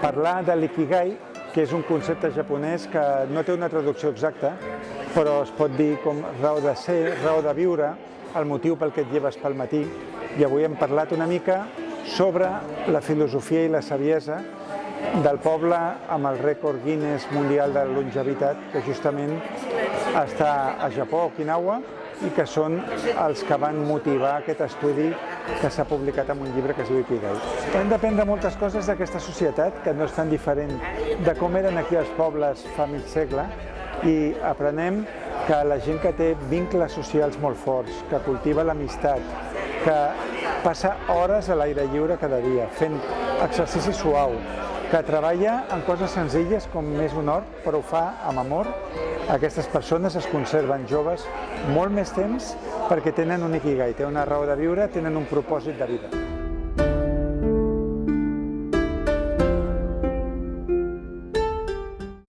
parlar de l'ikigai, que és un concepte japonès que no té una traducció exacta, però es pot dir com raó de ser, raó de viure, el motiu pel que et lleves pel matí. I avui hem parlat una mica sobre la filosofia i la saviesa del poble amb el rècord Guinness mundial de longevitat, que justament està a Japó, a Okinawa, i que són els que van motivar aquest estudi que s'ha publicat en un llibre que es diu Ikigai. Hem d'aprendre moltes coses d'aquesta societat, que no és tan diferent de com eren aquí els pobles fa mig segle, i aprenem que la gent que té vincles socials molt forts, que cultiva l'amistat, que passa hores a l'aire lliure cada dia, fent exercici suau, que treballa en coses senzilles com més un hort, però ho fa amb amor, aquestes persones es conserven joves molt més temps perquè tenen un ikigai, tenen una raó de viure, tenen un propòsit de vida.